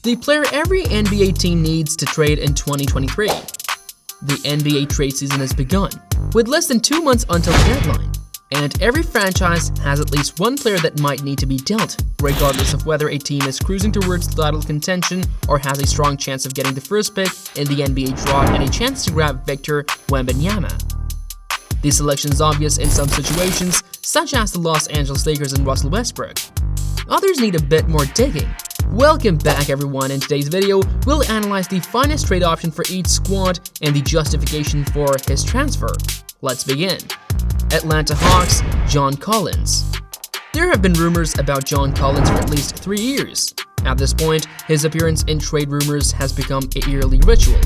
the player every NBA team needs to trade in 2023. The NBA trade season has begun, with less than 2 months until the deadline, and every franchise has at least one player that might need to be dealt, regardless of whether a team is cruising towards title contention or has a strong chance of getting the first pick in the NBA draft and a chance to grab Victor Wembanyama. The selection is obvious in some situations, such as the Los Angeles Lakers and Russell Westbrook. Others need a bit more digging. Welcome back everyone. In today's video, we'll analyze the finest trade option for each squad and the justification for his transfer. Let's begin. Atlanta Hawks, John Collins. There have been rumors about John Collins for at least 3 years. At this point, his appearance in trade rumors has become a yearly ritual.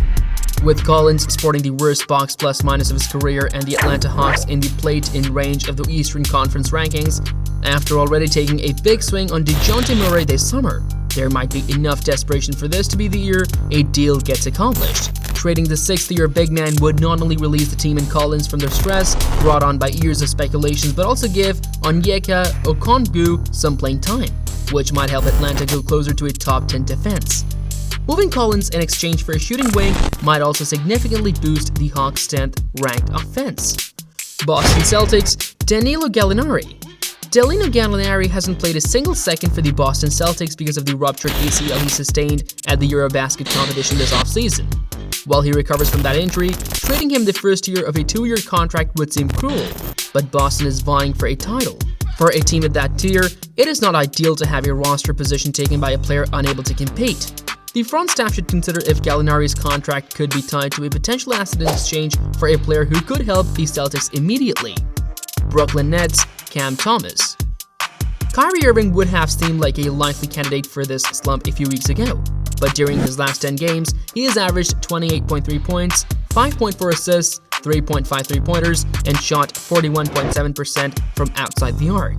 With Collins sporting the worst box plus minus of his career and the Atlanta Hawks in the plate-in range of the Eastern Conference rankings, after already taking a big swing on DeJounte Murray this summer, there might be enough desperation for this to be the year a deal gets accomplished. Trading the 6th-year big man would not only release the team and Collins from their stress brought on by years of speculations, but also give Onyeka Okongwu some playing time, which might help Atlanta go closer to a top 10 defense. Moving Collins in exchange for a shooting wing might also significantly boost the Hawks' 10th ranked offense. Boston Celtics, Danilo Gallinari. Danilo Gallinari hasn't played a single second for the Boston Celtics because of the ruptured ACL he sustained at the Eurobasket competition this offseason. While he recovers from that injury, trading him the first year of a 2-year contract would seem cruel, but Boston is vying for a title. For a team at that tier, it is not ideal to have a roster position taken by a player unable to compete. The front staff should consider if Gallinari's contract could be tied to a potential asset in exchange for a player who could help the Celtics immediately. Brooklyn Nets, Cam Thomas. Kyrie Irving would have seemed like a likely candidate for this slump a few weeks ago, but during his last 10 games, he has averaged 28.3 points, 5.4 assists, 3.5 three-pointers, and shot 41.7% from outside the arc.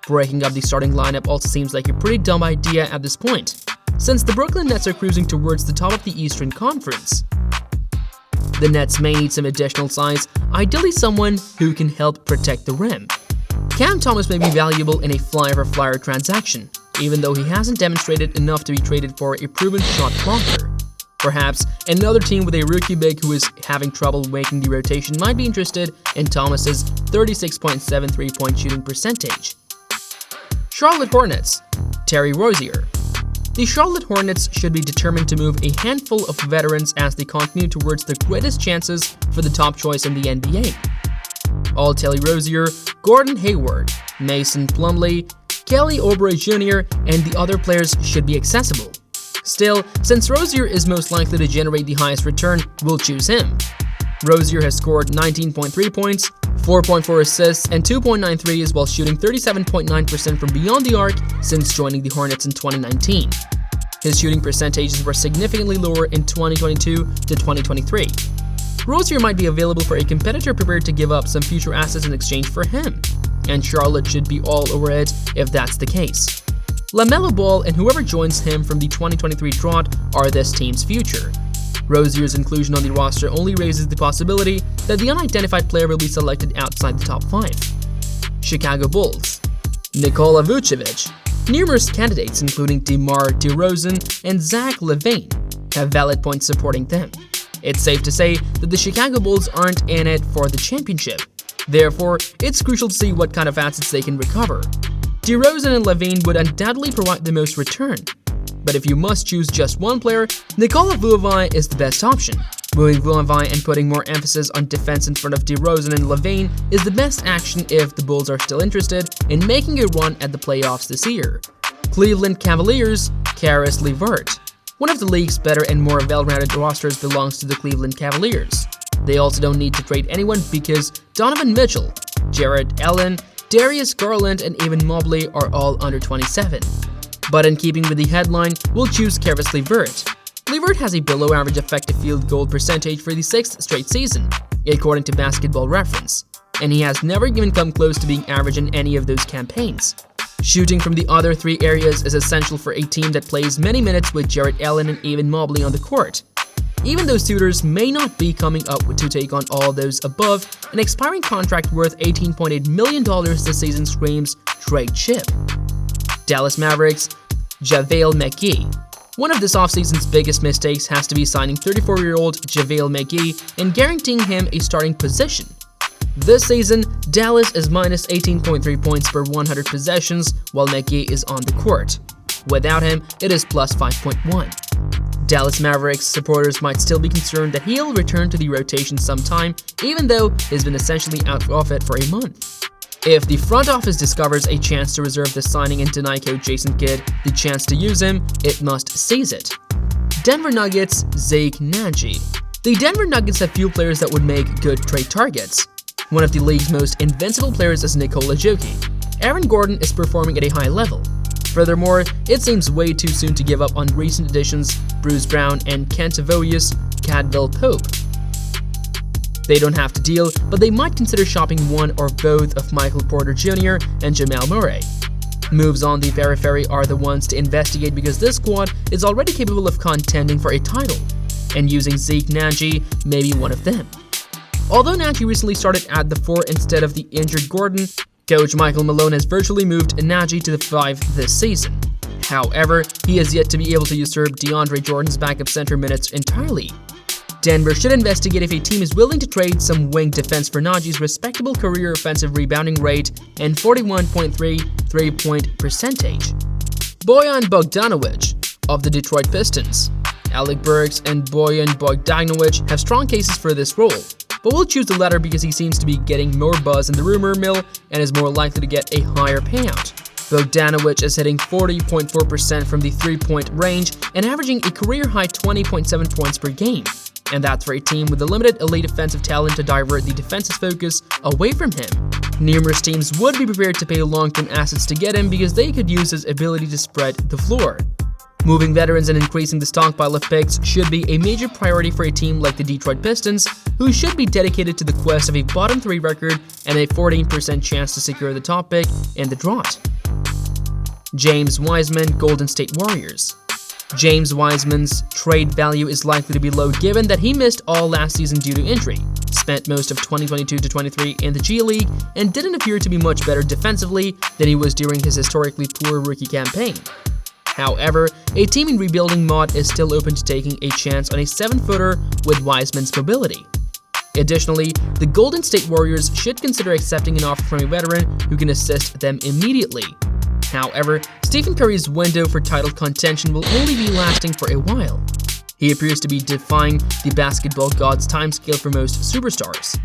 Breaking up the starting lineup also seems like a pretty dumb idea at this point, since the Brooklyn Nets are cruising towards the top of the Eastern Conference. The Nets may need some additional size, ideally someone who can help protect the rim. Cam Thomas may be valuable in a flyer-for-flyer transaction, even though he hasn't demonstrated enough to be traded for a proven shot blocker. Perhaps another team with a rookie big who is having trouble making the rotation might be interested in Thomas's 36.7 three-point shooting percentage. Charlotte Hornets, Terry Rozier. The Charlotte Hornets should be determined to move a handful of veterans as they continue towards the greatest chances for the top choice in the NBA. All Terry Rozier, Gordon Hayward, Mason Plumlee, Kelly Oubre Jr., and the other players should be accessible. Still, since Rozier is most likely to generate the highest return, we'll choose him. Rozier has scored 19.3 points, 4.4 assists, and 2.9 threes while shooting 37.9% from beyond the arc since joining the Hornets in 2019. His shooting percentages were significantly lower in 2022 to 2023. Rozier might be available for a competitor prepared to give up some future assets in exchange for him, and Charlotte should be all over it if that's the case. LaMelo Ball and whoever joins him from the 2023 drought are this team's future. Rozier's inclusion on the roster only raises the possibility that the unidentified player will be selected outside the top 5. Chicago Bulls, Nikola Vucevic. Numerous candidates, including DeMar DeRozan and Zach LaVine, have valid points supporting them. It's safe to say that the Chicago Bulls aren't in it for the championship. Therefore, it's crucial to see what kind of assets they can recover. DeRozan and LaVine would undoubtedly provide the most return. But if you must choose just one player, Nikola Vucevic is the best option. Moving Vucevic and putting more emphasis on defense in front of DeRozan and LaVine is the best action if the Bulls are still interested in making a run at the playoffs this year. Cleveland Cavaliers, Caris LeVert. One of the league's better and more well-rounded rosters belongs to the Cleveland Cavaliers. They also don't need to trade anyone because Donovan Mitchell, Jarrett Allen, Darius Garland, and Evan Mobley are all under 27. But in keeping with the headline, we'll choose Caris LeVert. LeVert has a below-average effective field goal percentage for the 6th straight season, according to Basketball Reference, and he has never even come close to being average in any of those campaigns. Shooting from the other 3 areas is essential for a team that plays many minutes with Jarrett Allen and Evan Mobley on the court. Even though suitors may not be coming up to take on all those above, an expiring contract worth $18.8 million this season screams trade chip. Dallas Mavericks, JaVale McGee. One of this offseason's biggest mistakes has to be signing 34-year-old JaVale McGee and guaranteeing him a starting position. This season, Dallas is minus 18.3 points per 100 possessions, while McGee is on the court. Without him, it is plus 5.1. Dallas Mavericks supporters might still be concerned that he'll return to the rotation sometime, even though he's been essentially out of it for a month. If the front office discovers a chance to reserve the signing and deny coach Jason Kidd the chance to use him, it must seize it. Denver Nuggets Zeke Nnaji. The Denver Nuggets have few players that would make good trade targets. One of the league's most invincible players is Nikola Jokic. Aaron Gordon is performing at a high level. Furthermore, it seems way too soon to give up on recent additions Bruce Brown and Kentavious Caldwell-Pope. They don't have to deal, but they might consider shopping one or both of Michael Porter Jr. and Jamal Murray. Moves on the periphery are the ones to investigate because this squad is already capable of contending for a title, and using Zeke Nnaji may be one of them. Although Nnaji recently started at the 4 instead of the injured Gordon, coach Michael Malone has virtually moved Nnaji to the 5 this season. However, he has yet to be able to usurp DeAndre Jordan's backup center minutes entirely. Denver should investigate if a team is willing to trade some wing defense for Nnaji's respectable career offensive rebounding rate and 41.3 three-point percentage. Bojan Bogdanovic of the Detroit Pistons. Alec Burks and Bojan Bogdanovic have strong cases for this role, but we'll choose the latter because he seems to be getting more buzz in the rumor mill and is more likely to get a higher payout. Bogdanovic is hitting 40.4% from the three-point range and averaging a career-high 20.7 points per game. And that's for a team with a limited elite offensive talent to divert the defense's focus away from him. Numerous teams would be prepared to pay long-term assets to get him because they could use his ability to spread the floor. Moving veterans and increasing the stockpile of picks should be a major priority for a team like the Detroit Pistons, who should be dedicated to the quest of a bottom 3 record and a 14% chance to secure the top pick in the draft. James Wiseman, Golden State Warriors. James Wiseman's trade value is likely to be low given that he missed all last season due to injury, spent most of 2022-23 in the G League, and didn't appear to be much better defensively than he was during his historically poor rookie campaign. However, a team in rebuilding mode is still open to taking a chance on a 7-footer with Wiseman's mobility. Additionally, the Golden State Warriors should consider accepting an offer from a veteran who can assist them immediately. However, Stephen Curry's window for title contention will only be lasting for a while. He appears to be defying the basketball gods' timescale for most superstars.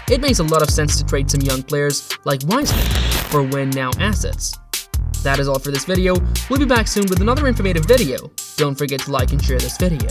It makes a lot of sense to trade some young players like Wiseman for win-now assets. That is all for this video. We'll be back soon with another informative video. Don't forget to like and share this video.